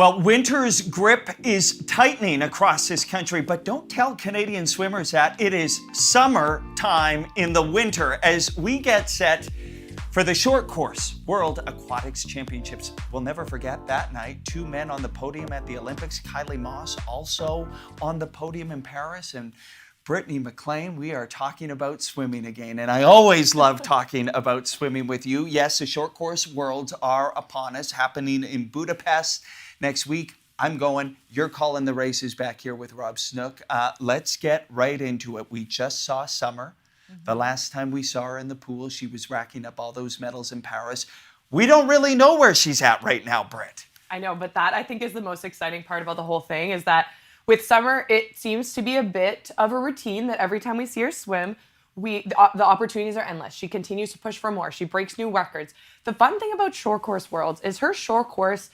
Well, winter's grip is tightening across this country, but don't tell Canadian swimmers that. It is summer time in the winter as we get set for the short course World Aquatics Championships. We'll never forget that night. Two men on the podium at the Olympics. Kylie Moss also on the podium in Paris, and Brittany Maclean. We are talking about swimming again, and I always love talking about swimming with you. Yes, the short course worlds are upon us, happening in Budapest next week. I'm going. You're calling the races back here with Rob Snook. Let's get right into it. We just saw Summer. The last time we saw her in the pool, she was racking up all those medals in Paris. We don't really know where she's at right now, Britt. I know, but that I think is the most exciting part about the whole thing is that with Summer, it seems to be a bit of a routine that every time we see her swim, the opportunities are endless. She continues to push for more. She breaks new records. The fun thing about short course worlds is her short course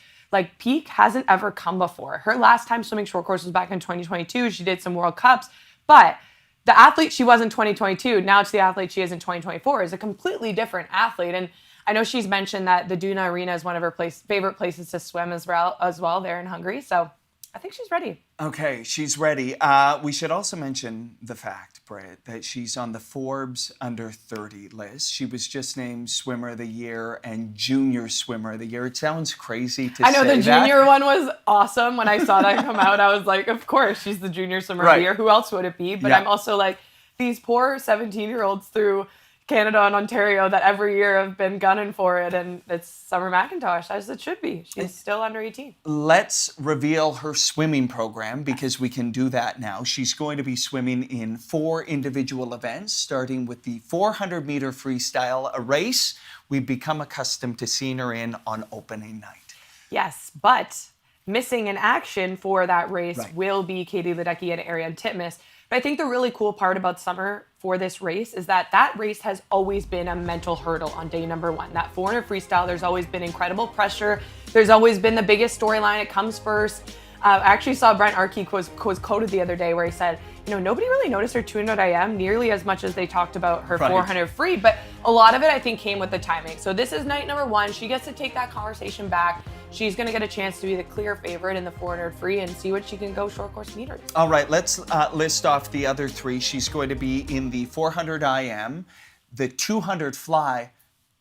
peak hasn't ever come before. Her last time swimming short course was back in 2022. She did some World Cups, but the athlete she was in 2022, now it's the athlete she is in 2024, is a completely different athlete. And I know she's mentioned that the Duna Arena is one of her favorite places to swim as well there in Hungary. So I think she's ready. Okay, she's ready. We should also mention the fact, Britt, that she's on the Forbes Under 30 list. She was just named Swimmer of the Year and Junior Swimmer of the Year. It sounds crazy to say that. I know the junior one was awesome. When I saw that come out, I was like, of course, she's the Junior Swimmer of the Year. Who else would it be? But I'm also like, these poor 17-year-olds through Canada and Ontario that every year have been gunning for it, and it's Summer McIntosh, as it should be. She's still under 18. Let's reveal her swimming program because we can do that now. She's going to be swimming in 4 individual events, starting with the 400-meter freestyle, a race we've become accustomed to seeing her in on opening night. Yes, but missing in action for that race will be Katie Ledecky and Ariane Titmus. But I think the really cool part about Summer for this race is that race has always been a mental hurdle on day number 1. That 400 freestyle, there's always been incredible pressure. There's always been the biggest storyline. It comes first. I actually saw Brent Arkey was quoted the other day where he said, nobody really noticed her 200 IM nearly as much as they talked about her 400 free. But a lot of it, I think, came with the timing. So this is night number 1. She gets to take that conversation back. She's going to get a chance to be the clear favorite in the 400 free and see what she can go short course meters. All right, let's list off the other 3. She's going to be in the 400 IM, the 200 fly,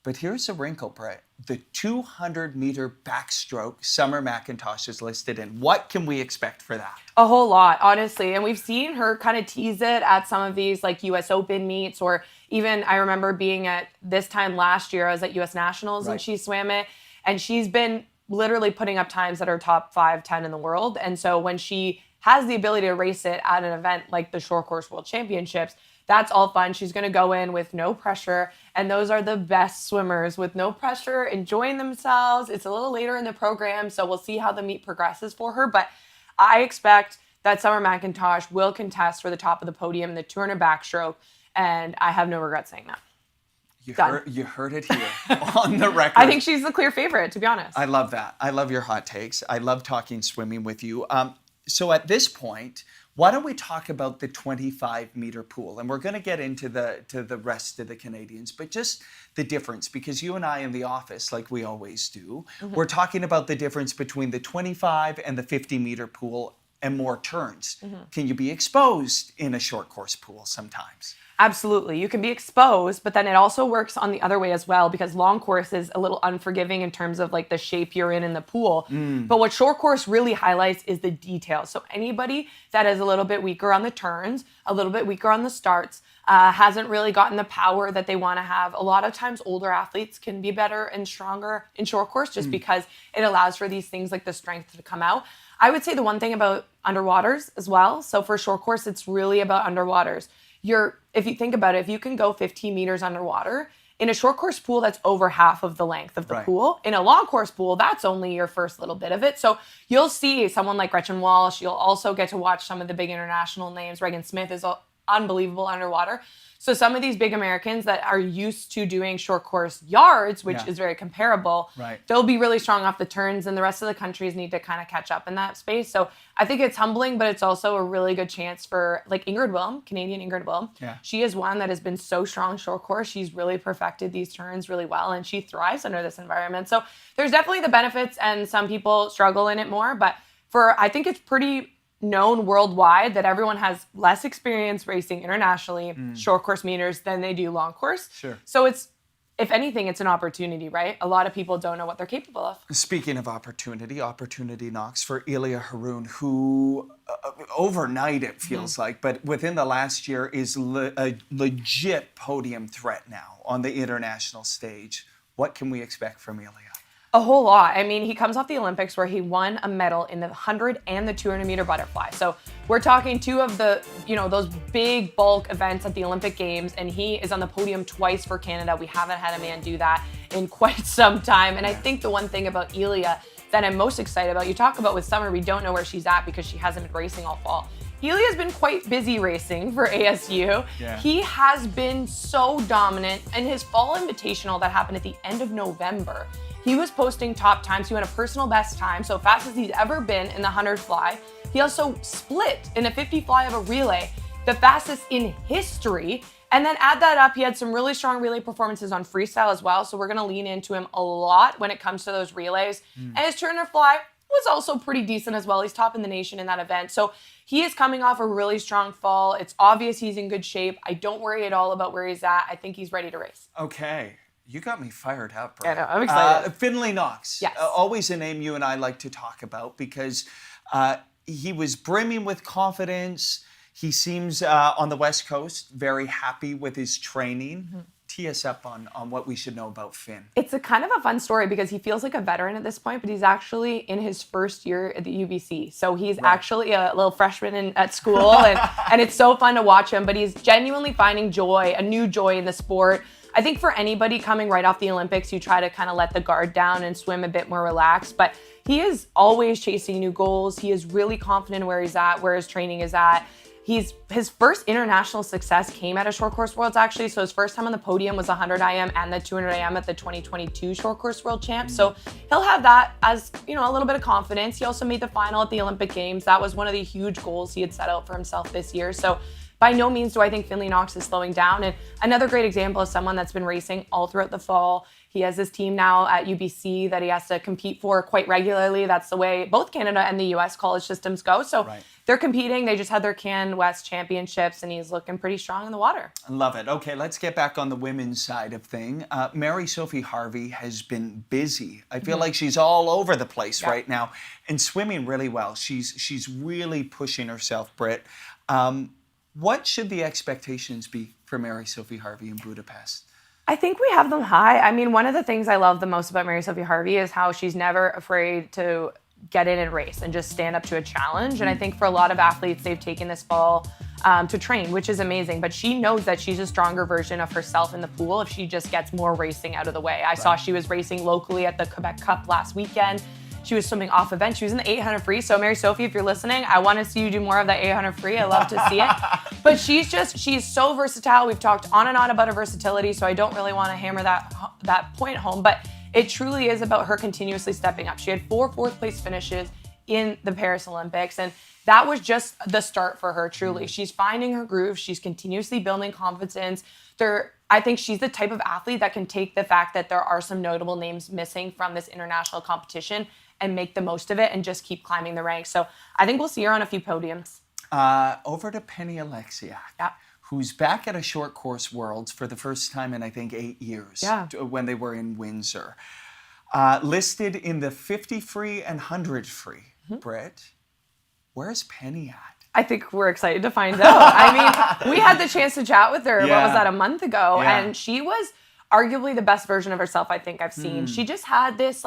but here's a wrinkle, Brett. The 200-meter backstroke, Summer McIntosh is listed in. What can we expect for that? A whole lot, honestly. And we've seen her kind of tease it at some of these US Open meets, or even I remember being at this time last year, I was at US Nationals and she swam it. And she's been literally putting up times that are top 5, 10 in the world. And so when she has the ability to race it at an event like the Short Course World Championships, that's all fun. She's going to go in with no pressure. And those are the best swimmers with no pressure, enjoying themselves. It's a little later in the program, so we'll see how the meet progresses for her. But I expect that Summer McIntosh will contest for the top of the podium in the 200 backstroke. And I have no regret saying that. You heard it here on the record. I think she's the clear favorite, to be honest. I love that. I love your hot takes. I love talking swimming with you. So at this point, why don't we talk about the 25-meter pool? And we're going to get into the rest of the Canadians, but just the difference, because you and I in the office, like we always do, we're talking about the difference between the 25 and the 50-meter pool and more turns. Can you be exposed in a short course pool sometimes? Absolutely. You can be exposed, but then it also works on the other way as well, because long course is a little unforgiving in terms of the shape you're in the pool. But what short course really highlights is the details. So anybody that is a little bit weaker on the turns, a little bit weaker on the starts, hasn't really gotten the power that they want to have. A lot of times older athletes can be better and stronger in short course just because it allows for these things like the strength to come out. I would say the one thing about underwaters as well. So for short course, it's really about underwaters. If you think about it, if you can go 15 meters underwater, in a short course pool, that's over half of the length of the pool. In a long course pool, that's only your first little bit of it. So you'll see someone like Gretchen Walsh. You'll also get to watch some of the big international names. Regan Smith is unbelievable underwater. So some of these big Americans that are used to doing short course yards, which is very comparable, they'll be really strong off the turns, and the rest of the countries need to kind of catch up in that space. So I think it's humbling, but it's also a really good chance for like Ingrid Willem, Canadian Ingrid Willem. Yeah. She is one that has been so strong short course. She's really perfected these turns really well, and she thrives under this environment. So there's definitely the benefits, and some people struggle in it more, but I think it's pretty known worldwide that everyone has less experience racing internationally short course meters than they do long course. Sure. So it's, if anything, it's an opportunity, right? A lot of people don't know what they're capable of. Speaking of opportunity knocks for Ilia Heroux, who overnight it feels like, but within the last year is a legit podium threat now on the international stage. What can we expect from Ilia? A whole lot. I mean, he comes off the Olympics where he won a medal in the 100 and the 200 meter butterfly. So we're talking two of the, those big bulk events at the Olympic Games, and he is on the podium twice for Canada. We haven't had a man do that in quite some time. And I think the one thing about Ilia that I'm most excited about, you talk about with Summer, we don't know where she's at because she hasn't been racing all fall. Ilia's been quite busy racing for ASU. Yeah. He has been so dominant. In his fall invitational that happened at the end of November, he was posting top times. He went a personal best time, so fastest he's ever been in the 100 fly. He also split in a 50 fly of a relay, the fastest in history. And then add that up, he had some really strong relay performances on freestyle as well. So we're gonna lean into him a lot when it comes to those relays. And his Turner fly was also pretty decent as well. He's top in the nation in that event. So he is coming off a really strong fall. It's obvious he's in good shape. I don't worry at all about where he's at. I think he's ready to race. Okay. You got me fired up, bro. I know, I'm excited. Finley Knox. Yes. Always a name you and I like to talk about because he was brimming with confidence. He seems on the West Coast very happy with his training. Tee us up on what we should know about Finn. It's a kind of a fun story because he feels like a veteran at this point, but he's actually in his first year at the UBC. So he's actually a little freshman at school, and it's so fun to watch him, but he's genuinely finding joy, a new joy in the sport. I think for anybody coming right off the Olympics, you try to kind of let the guard down and swim a bit more relaxed, but he is always chasing new goals. He is really confident in where he's at, where his training is at. His first international success came at a short course worlds actually. So his first time on the podium was 100 IM and the 200 IM at the 2022 short course world champs. So he'll have that as, a little bit of confidence. He also made the final at the Olympic Games. That was one of the huge goals he had set out for himself this year. So by no means do I think Finley Knox is slowing down. And another great example is someone that's been racing all throughout the fall. He has his team now at UBC that he has to compete for quite regularly. That's the way both Canada and the US college systems go. So they're competing. They just had their Can West championships, and he's looking pretty strong in the water. I love it. Okay, let's get back on the women's side of thing. Mary Sophie Harvey has been busy. I feel like she's all over the place right now and swimming really well. She's really pushing herself, Britt. What should the expectations be for Mary Sophie Harvey in Budapest? I think we have them high. I mean, one of the things I love the most about Mary Sophie Harvey is how she's never afraid to get in and race and just stand up to a challenge. And I think for a lot of athletes, they've taken this fall to train, which is amazing. But she knows that she's a stronger version of herself in the pool if she just gets more racing out of the way. I saw she was racing locally at the Quebec Cup last weekend. She was swimming off event. She was in the 800 free. So Mary Sophie, if you're listening, I want to see you do more of that 800 free. I love to see it. But she's so versatile. We've talked on and on about her versatility, so I don't really want to hammer that point home. But it truly is about her continuously stepping up. She had 4 fourth place finishes in the Paris Olympics, and that was just the start for her, truly. She's finding her groove. She's continuously building confidence. I think she's the type of athlete that can take the fact that there are some notable names missing from this international competition and make the most of it and just keep climbing the ranks. So I think we'll see her on a few podiums. Over to Penny Alexiak, who's back at a short course worlds for the first time in, I think, 8 years when they were in Windsor. Listed in the 50 free and 100 free. Britt, where's Penny at? I think we're excited to find out. I mean, we had the chance to chat with her, what was that, a month ago? And she was arguably the best version of herself I think I've seen. She just had this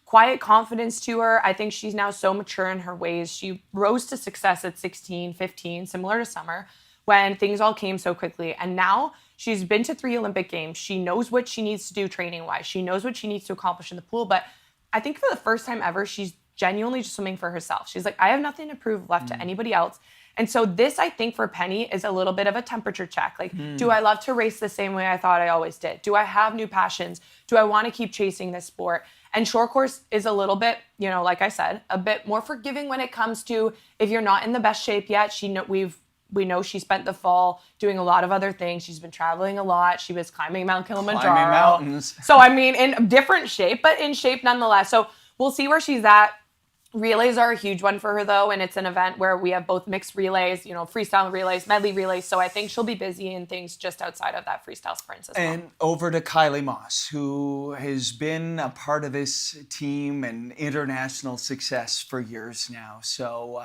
quiet confidence to her. I think she's now so mature in her ways. She rose to success at 16, 15, similar to Summer, when things all came so quickly. And now she's been to 3 Olympic Games. She knows what she needs to do training-wise. She knows what she needs to accomplish in the pool. But I think for the first time ever, she's genuinely just swimming for herself. She's like, I have nothing to prove left to anybody else. And so this, I think, for Penny is a little bit of a temperature check. Like, do I love to race the same way I thought I always did? Do I have new passions? Do I want to keep chasing this sport? And short course is a little bit, like I said, a bit more forgiving when it comes to if you're not in the best shape yet. We know she spent the fall doing a lot of other things. She's been traveling a lot. She was climbing Mount Kilimanjaro. Climbing mountains. So, I mean, in different shape, but in shape nonetheless. So we'll see where she's at. Relays are a huge one for her, though, and it's an event where we have both mixed relays, freestyle relays, medley relays. So I think she'll be busy in things just outside of that freestyle sprint as well. And over to Kylie Moss, who has been a part of this team and international success for years now. So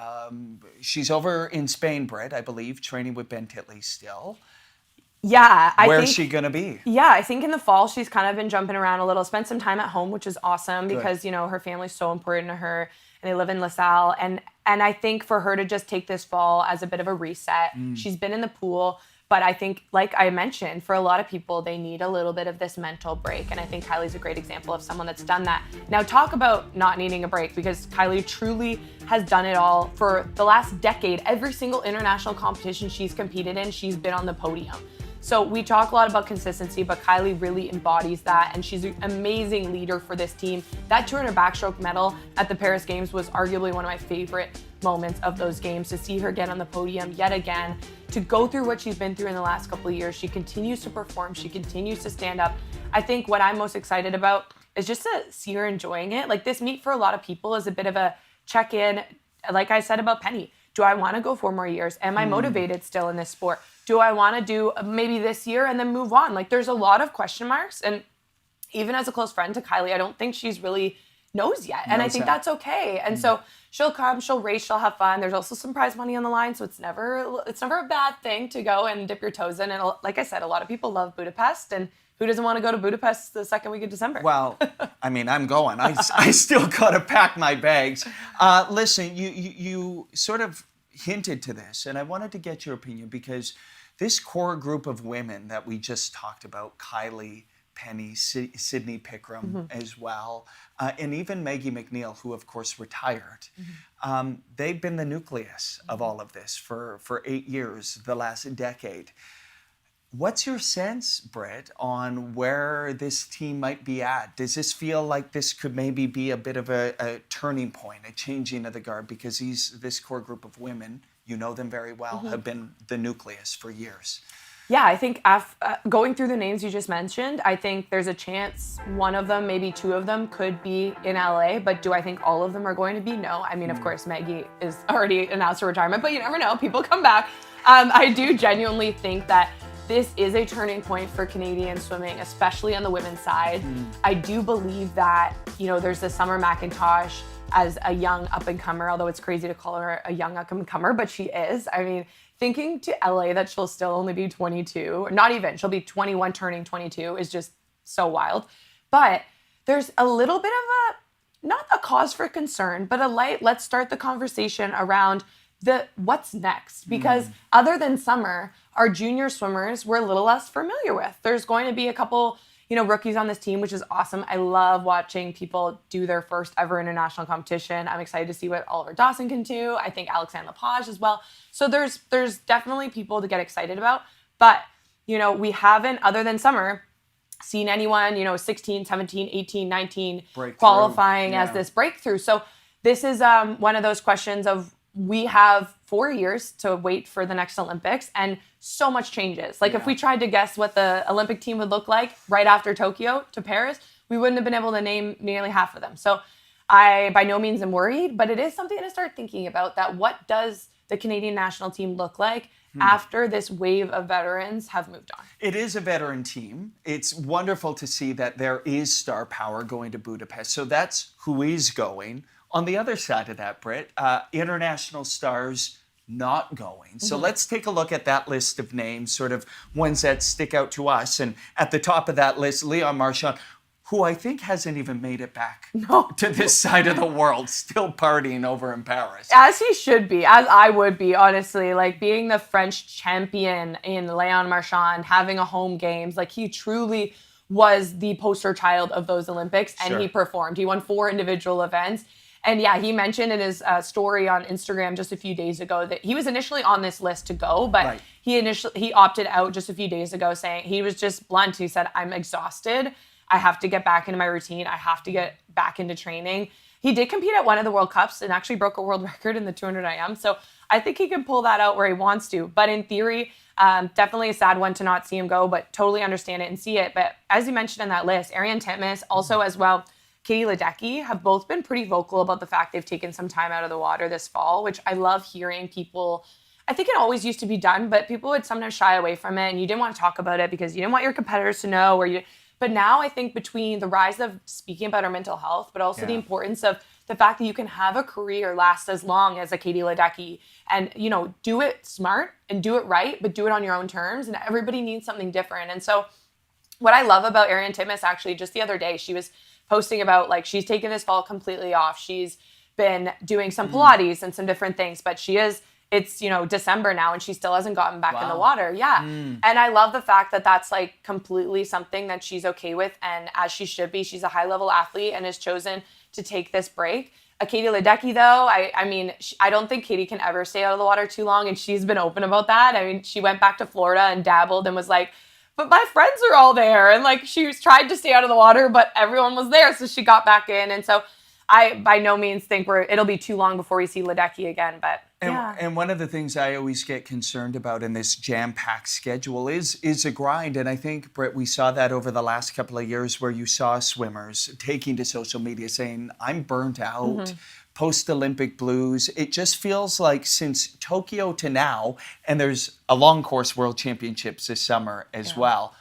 she's over in Spain, Britt, I believe, training with Ben Titley still. Yeah, Where's she going to be? Yeah, I think in the fall she's kind of been jumping around a little, spent some time at home, which is awesome because, her family's so important to her. And they live in LaSalle. And I think for her to just take this fall as a bit of a reset, she's been in the pool. But I think, like I mentioned, for a lot of people, they need a little bit of this mental break. And I think Kylie's a great example of someone that's done that. Now, talk about not needing a break, because Kylie truly has done it all for the last decade. Every single international competition she's competed in, she's been on the podium. So we talk a lot about consistency, but Kylie really embodies that, and she's an amazing leader for this team. That 200 backstroke medal at the Paris Games was arguably one of my favorite moments of those games, to see her get on the podium yet again, to go through what she's been through in the last couple of years. She continues to perform, she continues to stand up. I think what I'm most excited about is just to see her enjoying it. Like, this meet for a lot of people is a bit of a check-in. Like I said about Penny, do I want to go 4 more years? Am I motivated still in this sport? Do I want to do maybe this year and then move on? Like, there's a lot of question marks. And even as a close friend to Kylie, I don't think she's really knows yet. And I think that's okay. And so she'll come, she'll race, she'll have fun. There's also some prize money on the line. So it's never a bad thing to go and dip your toes in. And like I said, a lot of people love Budapest. And who doesn't want to go to Budapest the second week of December? Well, I mean, I'm going. I still got to pack my bags. Listen, you sort of hinted to this, and I wanted to get your opinion, because this core group of women that we just talked about, Kylie, Penny, Sydney Pickram as well, and even Maggie McNeil, who of course retired, they've been the nucleus of all of this for 8 years, the last decade. What's your sense, Britt, on where this team might be at? Does this feel like this could maybe be a bit of a turning point, a changing of the guard? Because this core group of women, you know them very well, have been the nucleus for years. Yeah, I think going through the names you just mentioned, I think there's a chance one of them, maybe 2 of them, could be in LA. But do I think all of them are going to be? No. I mean, of course, Maggie is already announced her retirement, but you never know. People come back. I do genuinely think that this is a turning point for Canadian swimming, especially on the women's side. I do believe that, there's the Summer McIntosh as a young up-and-comer, although it's crazy to call her a young up-and-comer, but she is. I mean, thinking to LA that she'll still only be 22, not even, she'll be 21 turning 22 is just so wild. But there's a little bit of not a cause for concern, but let's start the conversation around what's next. Because other than Summer, our junior swimmers we're a little less familiar with. There's going to be a couple, rookies on this team, which is awesome. I love watching people do their first ever international competition. I'm excited to see what Oliver Dawson can do. I think Alexandre Lepage as well. So there's definitely people to get excited about. But, we haven't, other than Summer, seen anyone, 16, 17, 18, 19 qualifying as this breakthrough. So this is one of those questions of, we have 4 years to wait for the next Olympics, and so much changes. Like if we tried to guess what the Olympic team would look like right after Tokyo to Paris, we wouldn't have been able to name nearly half of them. So I by no means am worried, but it is something to start thinking about, that what does the Canadian national team look like after this wave of veterans have moved on? It is a veteran team. It's wonderful to see that there is star power going to Budapest. So that's who is going. On the other side of that, Britt, international stars not going. So let's take a look at that list of names, sort of ones that stick out to us. And at the top of that list, Leon Marchand, who I think hasn't even made it back to this side of the world, still partying over in Paris. As he should be, as I would be, honestly. Like, being the French champion in Leon Marchand, having a home games, like, he truly was the poster child of those Olympics, and he performed. He won 4 individual events. And yeah, he mentioned in his story on Instagram just a few days ago that he was initially on this list to go, but he opted out just a few days ago, saying he was just blunt. He said, I'm exhausted. I have to get back into my routine. I have to get back into training. He did compete at one of the World Cups and actually broke a world record in the 200 IM. So I think he can pull that out where he wants to. But in theory, definitely a sad one to not see him go, but totally understand it and see it. But as you mentioned in that list, Ariane Titmus, also as well, Katie Ledecky have both been pretty vocal about the fact they've taken some time out of the water this fall, which I love hearing people. I think it always used to be done, but people would sometimes shy away from it and you didn't want to talk about it because you didn't want your competitors to know But now I think between the rise of speaking about our mental health, but also the importance of the fact that you can have a career last as long as a Katie Ledecky and, do it smart and do it right, but do it on your own terms. And everybody needs something different. And so what I love about Ariane Titmus, actually, just the other day, she was posting about she's taken this fall completely off. She's been doing some Pilates and some different things, but it's December now and she still hasn't gotten back in the water. Yeah. And I love the fact that that's completely something that she's okay with. And as she should be, she's a high level athlete and has chosen to take this break. Katie Ledecky though, I don't think Katie can ever stay out of the water too long. And she's been open about that. I mean, she went back to Florida and dabbled and was like, but my friends are all there. And she was tried to stay out of the water, but everyone was there. So she got back in. And so I by no means think it'll be too long before we see Ledecky again, but And one of the things I always get concerned about in this jam-packed schedule is a grind. And I think, Britt, we saw that over the last couple of years where you saw swimmers taking to social media saying, I'm burnt out, post-Olympic blues. It just feels like since Tokyo to now, and there's a long course World Championships this summer as well,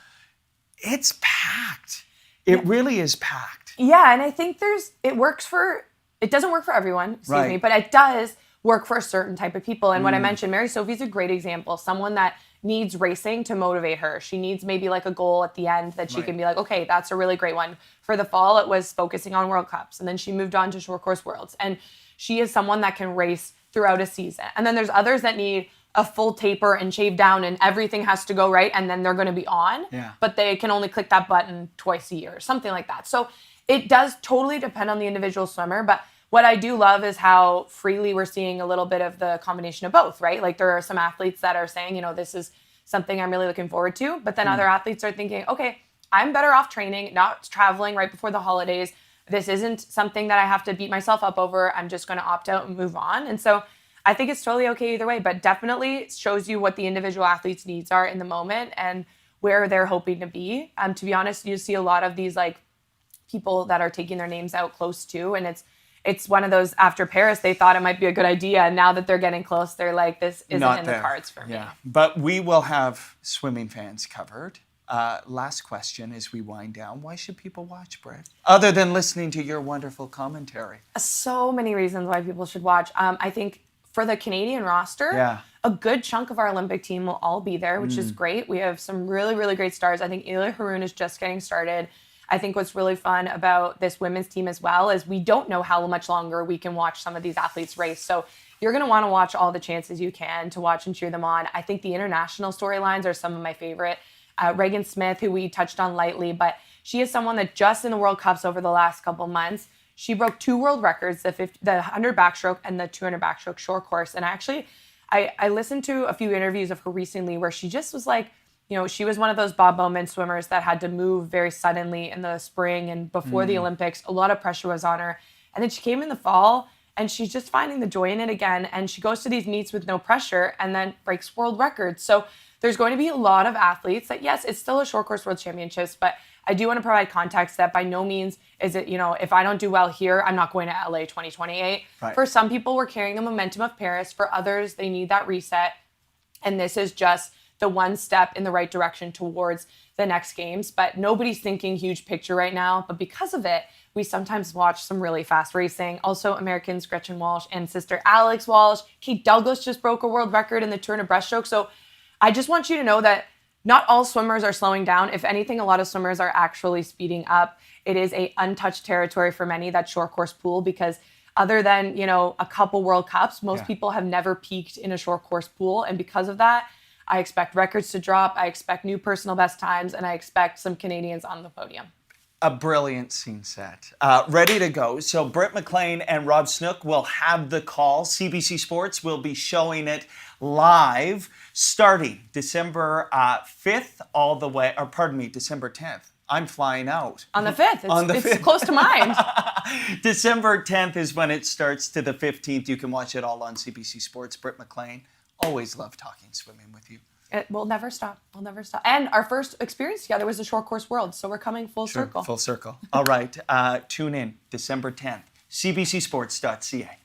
it's packed. It really is packed. Yeah, and I think it doesn't work for everyone, excuse me, but it does work for a certain type of people. And what I mentioned, Mary Sophie's a great example, someone that needs racing to motivate her. She needs maybe a goal at the end that she can be like, okay, that's a really great one. For the fall, it was focusing on World Cups. And then she moved on to short course worlds. And she is someone that can race throughout a season. And then there's others that need a full taper and shave down and everything has to go right. And then they're going to be on, but they can only click that button twice a year or something like that. So it does totally depend on the individual swimmer. But what I do love is how freely we're seeing a little bit of the combination of both, right? There are some athletes that are saying, this is something I'm really looking forward to. But then other athletes are thinking, okay, I'm better off training, not traveling right before the holidays. This isn't something that I have to beat myself up over. I'm just going to opt out and move on. And so I think it's totally okay either way, but definitely shows you what the individual athlete's needs are in the moment and where they're hoping to be. To be honest, you see a lot of these people that are taking their names out close to, and it's one of those after Paris, they thought it might be a good idea. And now that they're getting close, they're like, this isn't in the cards for me. Yeah, but we will have swimming fans covered. Last question as we wind down. Why should people watch, Britt? Other than listening to your wonderful commentary. So many reasons why people should watch. I think for the Canadian roster, a good chunk of our Olympic team will all be there, which is great. We have some really, really great stars. I think Heroux is just getting started. I think what's really fun about this women's team as well is we don't know how much longer we can watch some of these athletes race. So you're going to want to watch all the chances you can to watch and cheer them on. I think the international storylines are some of my favorite. Regan Smith, who we touched on lightly, but she is someone that just in the World Cups over the last couple months, she broke 2 world records, the 100 backstroke and the 200 backstroke short course. And actually, I listened to a few interviews of her recently where she just was like, she was one of those Bob Bowman swimmers that had to move very suddenly in the spring and before the Olympics. A lot of pressure was on her. And then she came in the fall and she's just finding the joy in it again. And she goes to these meets with no pressure and then breaks world records. So there's going to be a lot of athletes that, yes, it's still a short course world championships, but I do want to provide context that by no means is it, if I don't do well here, I'm not going to LA 2028. Right. For some people, we're carrying the momentum of Paris. For others, they need that reset. And this is just the one step in the right direction towards the next games. But nobody's thinking huge picture right now. But because of it, we sometimes watch some really fast racing. Also, Americans Gretchen Walsh and sister Alex Walsh. Kate Douglas just broke a world record in the 200 breaststroke. So I just want you to know that not all swimmers are slowing down. If anything, a lot of swimmers are actually speeding up. It is a untouched territory for many, that short course pool, because other than, a couple World Cups, most people have never peaked in a short course pool. And because of that, I expect records to drop. I expect new personal best times, and I expect some Canadians on the podium. A brilliant scene set. Ready to go. So Britt Maclean and Rob Snook will have the call. CBC Sports will be showing it live starting December 5th all the way, or pardon me, December 10th. I'm flying out. On the 5th. It's close to mine. December 10th is when it starts to the 15th. You can watch it all on CBC Sports. Britt Maclean, always love talking swimming with you. It will never stop. We'll never stop. And our first experience together was the Short Course World, so we're coming full circle. Full circle. All right. Tune in December 10th. CBCSports.ca.